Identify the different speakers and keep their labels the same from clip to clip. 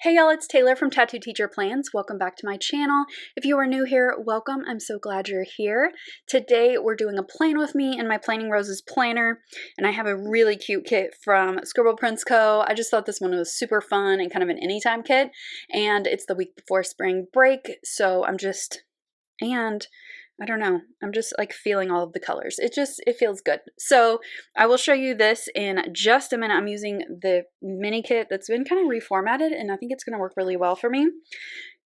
Speaker 1: Hey y'all, it's Taylor from Tattoo Teacher Plans. Welcome back to my channel. If you are new here, welcome. I'm so glad you're here. Today we're doing a plan with me in my Planning Roses planner, and I have a really cute kit from Scribble Prints Co. I just thought this one was super fun and kind of an anytime kit, and it's the week before spring break, so I don't know, I'm just like feeling all of the colors. It feels good. So I will show you this in just a minute. I'm using the mini kit that's been kind of reformatted, and I think it's going to work really well for me.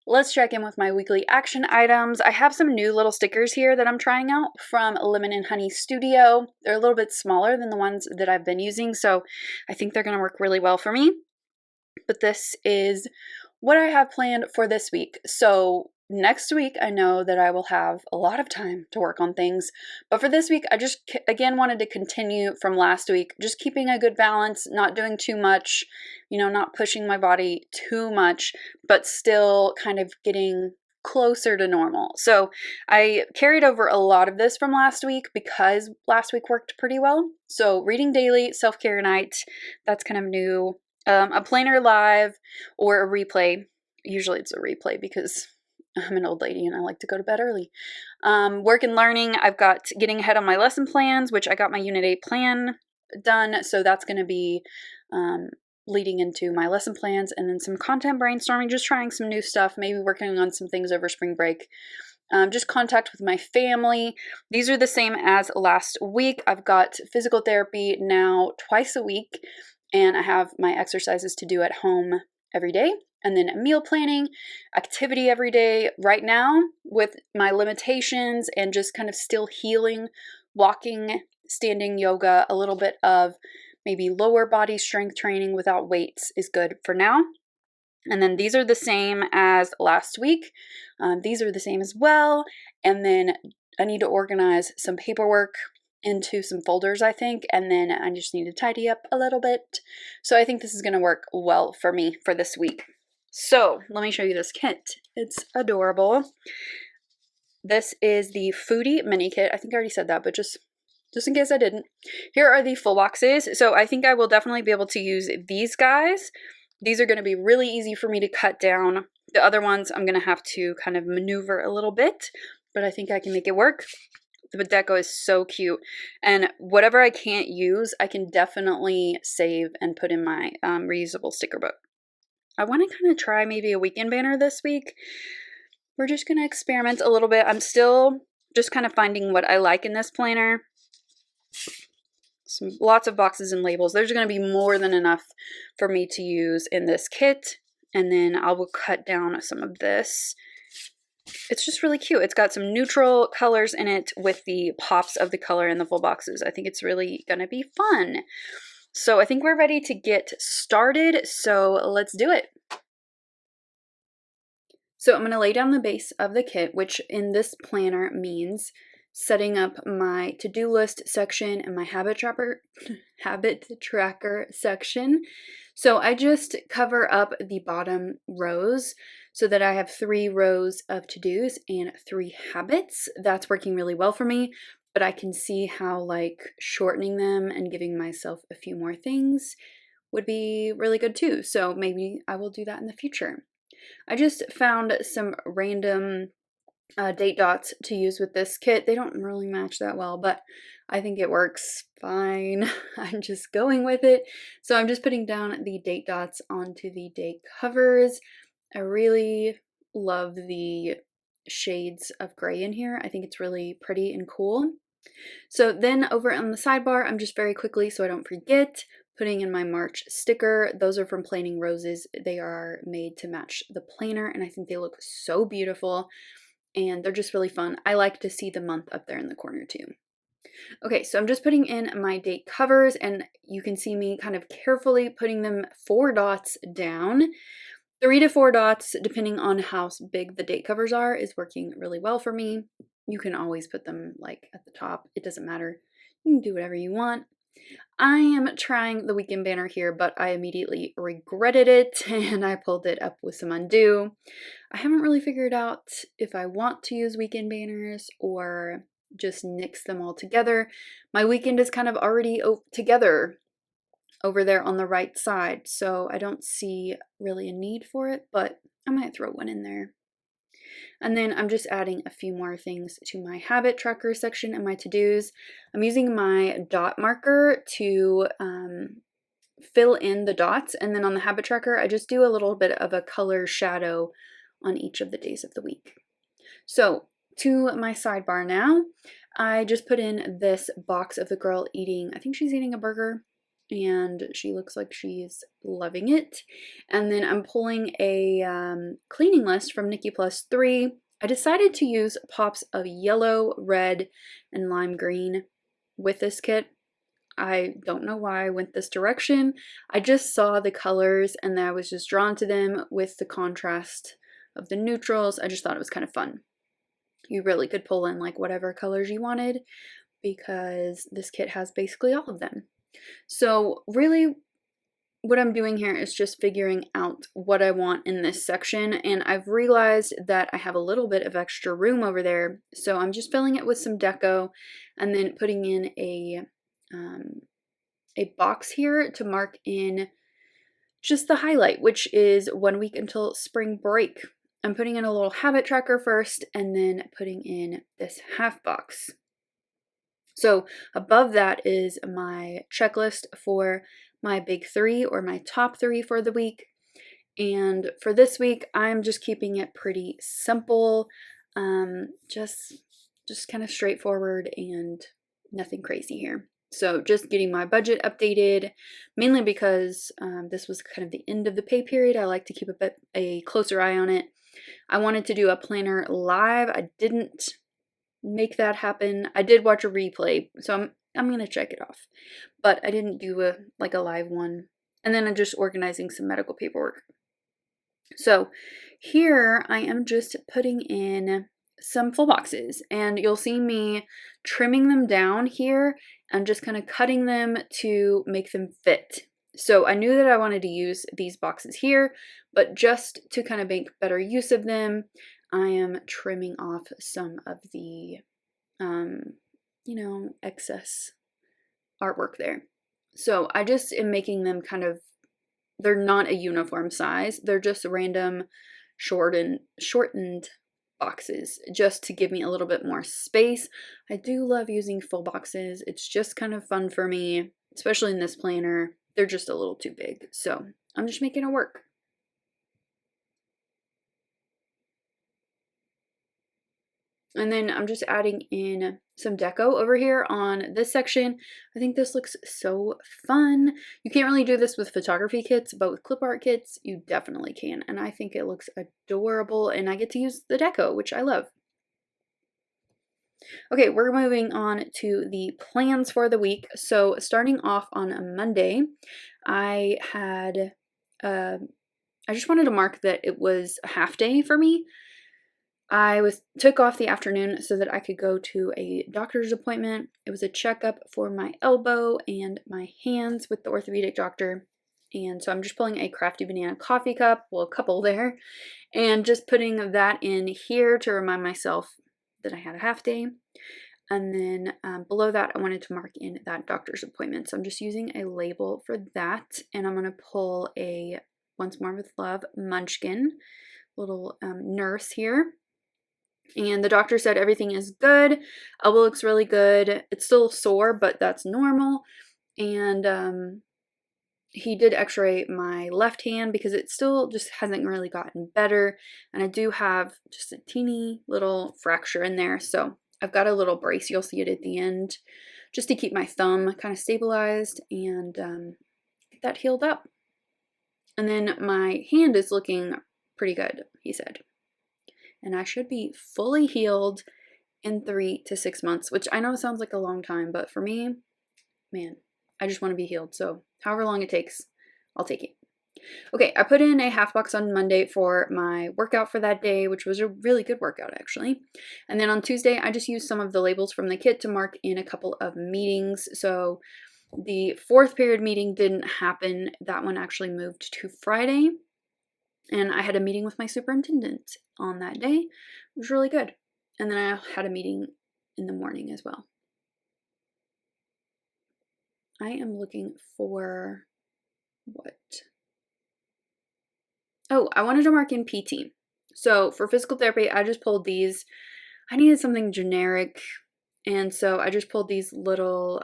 Speaker 1: Let's check in with my weekly action items. I have some new little stickers here that I'm trying out from Lemon and Honey Studio. They're a little bit smaller than the ones that I've been using, so I think they're going to work really well for me. But this is what I have planned for this week. So next week, I know that I will have a lot of time to work on things, but for this week, I just, again, wanted to continue from last week, just keeping a good balance, not doing too much, not pushing my body too much, but still kind of getting closer to normal. So I carried over a lot of this from last week because last week worked pretty well. So reading daily, self-care night, that's kind of new. A planner live or a replay. Usually it's a replay because I'm an old lady and I like to go to bed early. Work and learning, I've got getting ahead on my lesson plans, which I got my Unit 8 plan done, so that's going to be leading into my lesson plans, and then some content brainstorming, just trying some new stuff, maybe working on some things over spring break. Just contact with my family. These are the same as last week. I've got physical therapy now twice a week, and I have my exercises to do at home every day. And then meal planning, activity every day. Right now, with my limitations and just kind of still healing, walking, standing yoga, a little bit of maybe lower body strength training without weights is good for now. And then these are the same as last week. These are the same as well. And then I need to organize some paperwork into some folders, I think, and then I just need to tidy up a little bit. So I think this is going to work well for me for this week. So let me show you this kit. It's adorable. This is the FOODIE mini kit. I think I already said that, but just in case I didn't. Here are the full boxes. So I think I will definitely be able to use these guys. These are going to be really easy for me to cut down. The other ones I'm going to have to kind of maneuver a little bit, but I think I can make it work. The deco is so cute, and whatever I can't use, I can definitely save and put in my reusable sticker book. I want to kind of try maybe a weekend banner this week. We're just going to experiment a little bit. I'm still just kind of finding what I like in this planner. Lots of boxes and labels. There's going to be more than enough for me to use in this kit, and then I will cut down some of this. It's just really cute. It's got some neutral colors in it with the pops of the color in the full boxes. I think it's really going to be fun. So I think we're ready to get started, so let's do it. So I'm going to lay down the base of the kit, which in this planner means setting up my to-do list section and my habit tracker section. So I just cover up the bottom rows so that I have 3 rows of to-dos and 3 habits. That's working really well for me. But I can see how like shortening them and giving myself a few more things would be really good too. So maybe I will do that in the future. I just found some random date dots to use with this kit. They don't really match that well, but I think it works fine. I'm just going with it. So I'm just putting down the date dots onto the date covers. I really love the shades of gray in here. I think it's really pretty and cool. So then over on the sidebar, I'm just very quickly, so I don't forget, putting in my March sticker. Those are from Planning Roses. They are made to match the planner, and I think they look so beautiful, and they're just really fun. I like to see the month up there in the corner too. Okay, so I'm just putting in my date covers, and you can see me kind of carefully putting them 4 dots down. 3 to 4 dots, depending on how big the date covers are, is working really well for me. You can always put them like at the top. It doesn't matter. You can do whatever you want. I am trying the weekend banner here, but I immediately regretted it and I pulled it up with some undo. I haven't really figured out if I want to use weekend banners or just nix them all together. My weekend is kind of already together over there on the right side, so I don't see really a need for it, but I might throw one in there. And then I'm just adding a few more things to my habit tracker section and my to-dos. I'm using my dot marker to fill in the dots, and then on the habit tracker, I just do a little bit of a color shadow on each of the days of the week. So to my sidebar now, I just put in this box of the girl eating, I think she's eating a burger, and she looks like she's loving it. And then I'm pulling a cleaning list from Nikki Plus 3. I decided to use pops of yellow, red, and lime green with this kit. I don't know why I went this direction. I just saw the colors and I was just drawn to them with the contrast of the neutrals. I just thought it was kind of fun. You really could pull in like whatever colors you wanted because this kit has basically all of them. So really what I'm doing here is just figuring out what I want in this section, and I've realized that I have a little bit of extra room over there, so I'm just filling it with some deco and then putting in a box here to mark in just the highlight, which is 1 week until spring break. I'm putting in a little habit tracker first and then putting in this half box. So above that is my checklist for my big 3 or my top 3 for the week. And for this week, I'm just keeping it pretty simple, just kind of straightforward and nothing crazy here. So just getting my budget updated, mainly because this was kind of the end of the pay period. I like to keep a closer eye on it. I wanted to do a planner live. I didn't make that happen. I did watch a replay, so I'm gonna check it off, but I didn't do a live one. And then I'm just organizing some medical paperwork. So here I am just putting in some full boxes, and you'll see me trimming them down here and just kind of cutting them to make them fit. So I knew that I wanted to use these boxes here, but just to kind of make better use of them, I am trimming off some of the, excess artwork there. So I just am making them kind of, they're not a uniform size. They're just random shortened boxes just to give me a little bit more space. I do love using full boxes. It's just kind of fun for me, especially in this planner. They're just a little too big. So I'm just making it work. And then I'm just adding in some deco over here on this section. I think this looks so fun. You can't really do this with photography kits, but with clip art kits, you definitely can. And I think it looks adorable, and I get to use the deco, which I love. Okay, we're moving on to the plans for the week. So starting off on a Monday, I just wanted to mark that it was a half day for me. I took off the afternoon so that I could go to a doctor's appointment. It was a checkup for my elbow and my hands with the orthopedic doctor. And so I'm just pulling a Crafty Banana coffee cup, well, a couple there, and just putting that in here to remind myself that I had a half day. And then below that, I wanted to mark in that doctor's appointment. So I'm just using a label for that. And I'm going to pull a Once More with Love Munchkin, little nurse here. And the doctor said everything is good. Elbow looks really good. It's still sore, but that's normal. And he did x-ray my left hand because it still just hasn't really gotten better. And I do have just a teeny little fracture in there. So I've got a little brace. You'll see it at the end just to keep my thumb kind of stabilized and get that healed up. And then my hand is looking pretty good, he said. And I should be fully healed in 3 to 6 months, which I know sounds like a long time, but for me, man, I just want to be healed. So however long it takes, I'll take it. Okay, I put in a half box on Monday for my workout for that day, which was a really good workout actually. And then on Tuesday, I just used some of the labels from the kit to mark in a couple of meetings. So the 4th period meeting didn't happen. That one actually moved to Friday. And I had a meeting with my superintendent on that day. It was really good. And then I had a meeting in the morning as well. I am looking for what? Oh, I wanted to mark in PT. So for physical therapy, I just pulled these. I needed something generic, and so I just pulled these little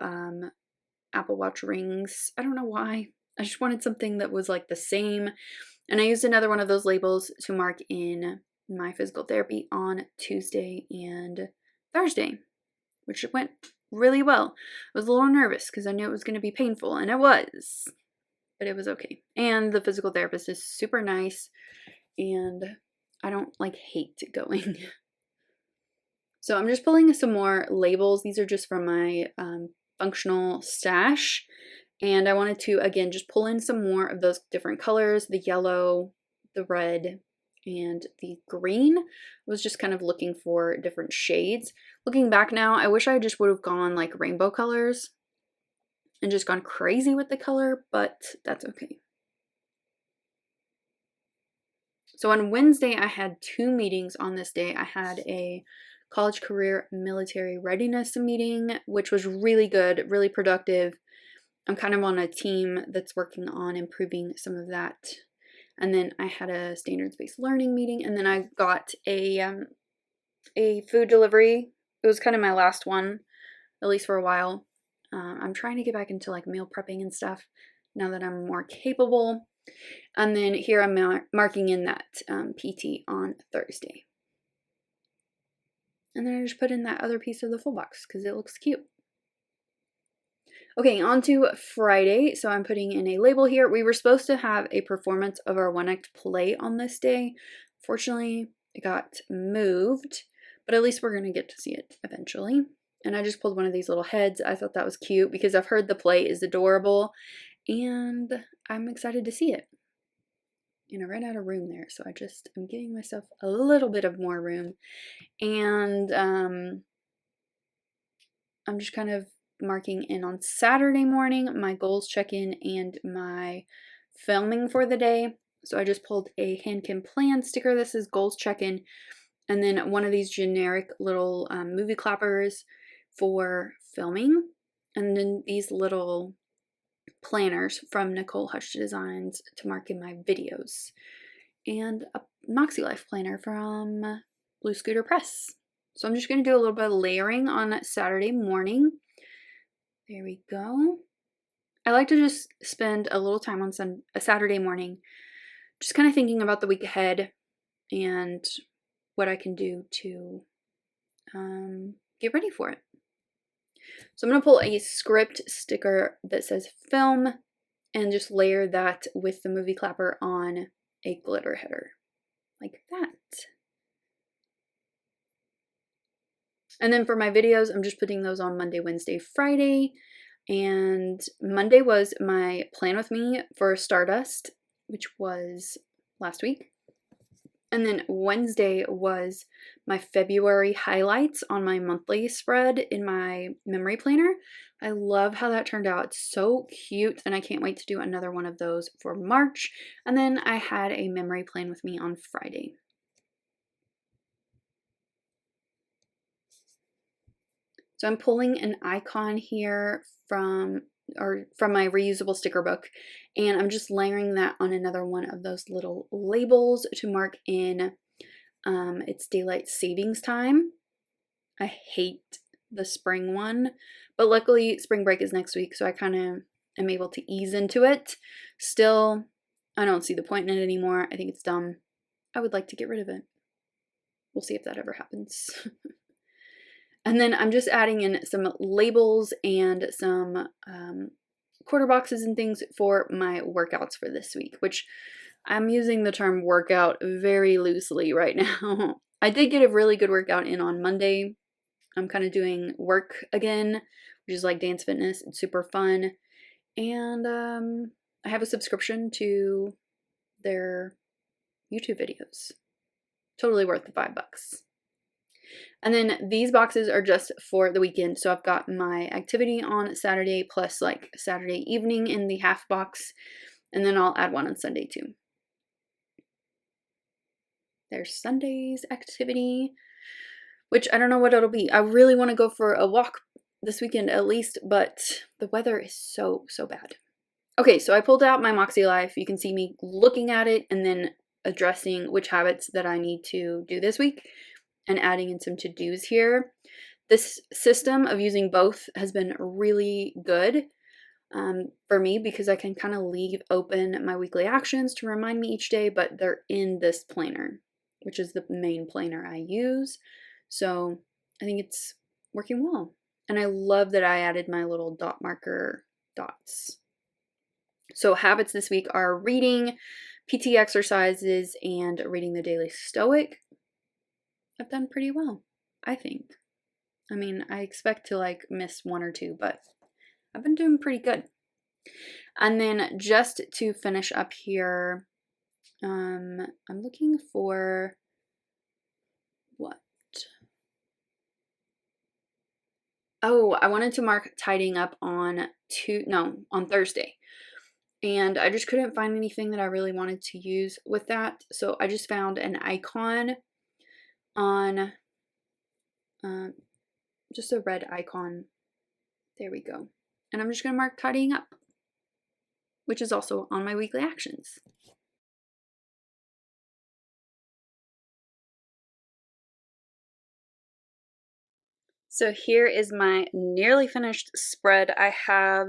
Speaker 1: Apple Watch rings. I don't know why. I just wanted something that was like the same. And I used another one of those labels to mark in my physical therapy on Tuesday and Thursday, which went really well. I was a little nervous because I knew it was going to be painful, and it was, but it was okay. And the physical therapist is super nice, and I don't like hate going. So I'm just pulling some more labels. These are just from my functional stash. And I wanted to, again, just pull in some more of those different colors, the yellow, the red, and the green. I was just kind of looking for different shades. Looking back now, I wish I just would have gone like rainbow colors and just gone crazy with the color, but that's okay. So on Wednesday, I had 2 meetings on this day. I had a college career military readiness meeting, which was really good, really productive. I'm kind of on a team that's working on improving some of that. And then I had a standards-based learning meeting, and then I got a food delivery. It was kind of my last one, at least for a while. I'm trying to get back into like meal prepping and stuff now that I'm more capable. And then here I'm marking in that PT on Thursday. And then I just put in that other piece of the full box because it looks cute. Okay, on to Friday. So I'm putting in a label here. We were supposed to have a performance of our one act play on this day. Fortunately, it got moved, but at least we're going to get to see it eventually. And I just pulled one of these little heads. I thought that was cute because I've heard the play is adorable, and I'm excited to see it. And I ran out of room there, so I'm giving myself a little bit of more room. And I'm just kind of marking in on Saturday morning my goals check-in and my filming for the day. So I just pulled a Handkin plan sticker. This is goals check-in, and then one of these generic little movie clappers for filming, and then these little planners from Nicole Hush Designs to mark in my videos, and a Moxie Life planner from Blue Scooter Press. So I'm just going to do a little bit of layering on Saturday morning. There we go. I like to just spend a little time on a Saturday morning just kind of thinking about the week ahead and what I can do to get ready for it. So I'm going to pull a script sticker that says film and just layer that with the movie clapper on a glitter header like that. And then for my videos, I'm just putting those on Monday, Wednesday, Friday. And Monday was my plan with me for Stardust, which was last week. And then Wednesday was my February highlights on my monthly spread in my memory planner. I love how that turned out. It's so cute, and I can't wait to do another one of those for March. And then I had a memory plan with me on Friday. So I'm pulling an icon here from my reusable sticker book, and I'm just layering that on another one of those little labels to mark in it's daylight savings time. I hate the spring one, but luckily spring break is next week, so I kind of am able to ease into it. Still, I don't see the point in it anymore. I think it's dumb. I would like to get rid of it. We'll see if that ever happens. And then I'm just adding in some labels and some quarter boxes and things for my workouts for this week, which I'm using the term workout very loosely right now. I did get a really good workout in on Monday. I'm kind of doing work again, which is like dance fitness. It's super fun. And I have a subscription to their YouTube videos. Totally worth the $5. And then these boxes are just for the weekend. So I've got my activity on Saturday plus like Saturday evening in the half box. And then I'll add one on Sunday too. There's Sunday's activity, which I don't know what it'll be. I really want to go for a walk this weekend at least, but the weather is so bad. Okay, so I pulled out my Moxie Life. You can see me looking at it and then addressing which habits that I need to do this week and adding in some to-dos here. This system of using both has been really good for me because I can kind of leave open my weekly actions to remind me each day, but they're in this planner, which is the main planner I use. So I think it's working well. And I love that I added my little dot marker dots. So habits this week are reading, PT exercises, and reading the Daily Stoic. I've done pretty well, I think. I mean, I expect to like miss one or two, but I've been doing pretty good. And then just to finish up here, I'm looking for what? Oh, I wanted to mark tidying up on Thursday. And I just couldn't find anything that I really wanted to use with that. So I just found an icon on, just a red icon. There we go. And I'm just going to mark tidying up, which is also on my weekly actions. So here is my nearly finished spread. I have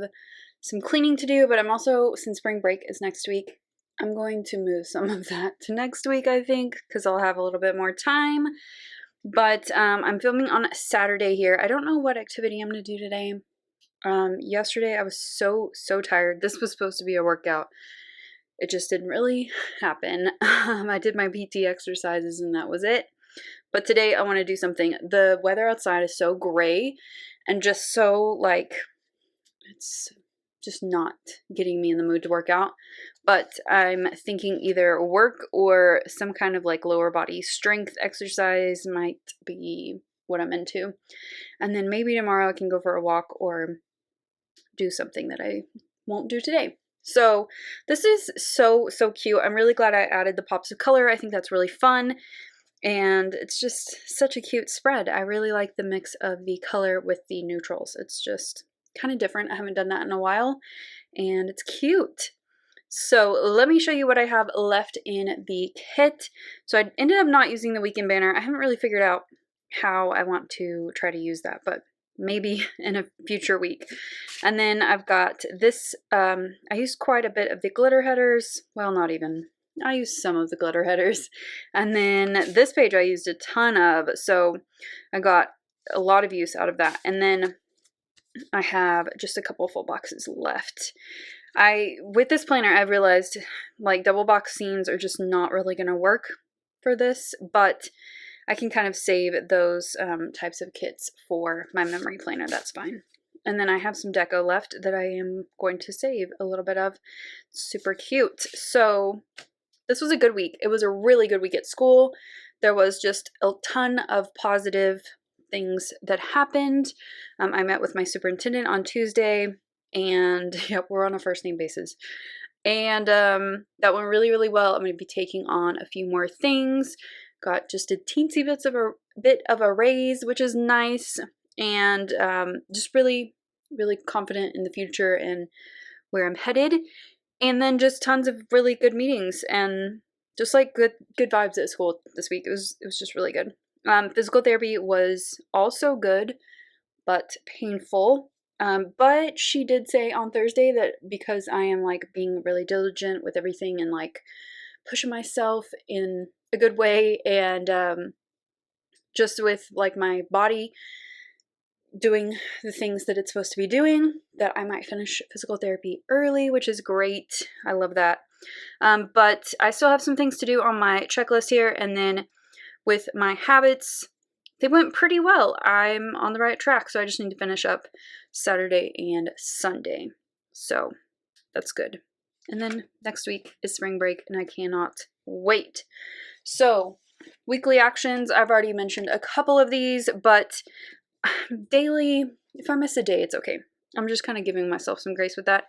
Speaker 1: some cleaning to do, but I'm also, since spring break is next week, I'm going to move some of that to next week, I think, because I'll have a little bit more time. But I'm filming on Saturday here. I don't know what activity I'm going to do today. Yesterday I was so tired. This was supposed to be a workout. It just didn't really happen. I did my PT exercises and that was it. But today I want to do something. The weather outside is so gray and just so like, it's just not getting me in the mood to work out. But I'm thinking either work or some kind of like lower body strength exercise might be what I'm into. And then maybe tomorrow I can go for a walk or do something that I won't do today. So this is so cute. I'm really glad I added the pops of color. I think that's really fun. And it's just such a cute spread. I really like the mix of the color with the neutrals. It's just kind of different. I haven't done that in a while and it's cute. So let me show you what I have left in the kit. So I ended up not using the weekend banner. I haven't really figured out how I want to try to use that, but maybe in a future week. And then I've got this, I used quite a bit of the glitter headers. Well, not even. I used some of the glitter headers. And then this page I used a ton of, so I got a lot of use out of that. And then I have just a couple full boxes left. With this planner, I realized like double box scenes are just not really going to work for this, but I can kind of save those types of kits for my memory planner. That's fine. And then I have some deco left that I am going to save a little bit of. Super cute. So this was a good week. It was a really good week at school. There was just a ton of positive things that happened. I met with my superintendent on Tuesday, and yep, we're on a first name basis. And that went really well. I'm going to be taking on a few more things. Got just a teensy bit of a raise, which is nice, and just really confident in the future and where I'm headed. And then just tons of really good meetings and just like good vibes at school this week. It was just really good. Physical therapy was also good, but painful. But she did say on Thursday that because I am like being really diligent with everything and like pushing myself in a good way and just with like my body doing the things that it's supposed to be doing, that I might finish physical therapy early, which is great. I love that. But I still have some things to do on my checklist here. And then with my habits, they went pretty well. I'm on the right track. So I just need to finish up Saturday and Sunday. So that's good. And then next week is spring break and I cannot wait. So weekly actions, I've already mentioned a couple of these, but daily, if I miss a day, it's okay. I'm just kind of giving myself some grace with that.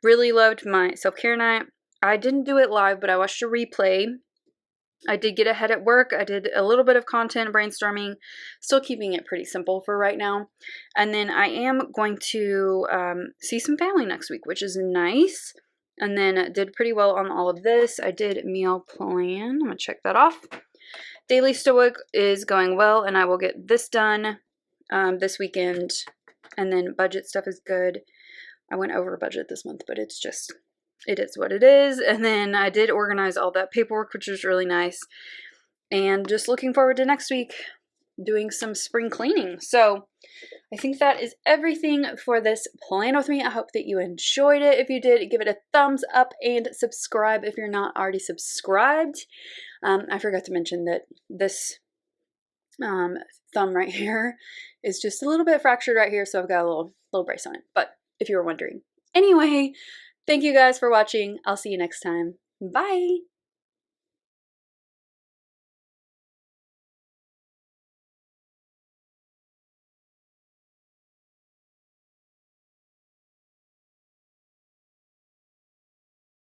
Speaker 1: Really loved my self-care night. I didn't do it live, but I watched a replay I did get ahead at work. I did a little bit of content brainstorming, still keeping it pretty simple for right now. And then I am going to see some family next week, which is nice. And then did pretty well on all of this. I did meal plan. I'm going to check that off. Daily Stoic is going well, and I will get this done this weekend. And then budget stuff is good. I went over budget this month, but it's just, it is what it is. And then I did organize all that paperwork, which was really nice. And just looking forward to next week doing some spring cleaning. So I think that is everything for this plan with me. I hope that you enjoyed it. If you did, give it a thumbs up and subscribe if you're not already subscribed. I forgot to mention that this thumb right here is just a little bit fractured right here, so I've got a little brace on it. But if you were wondering. Anyway, thank you guys for watching. I'll see you next time. Bye!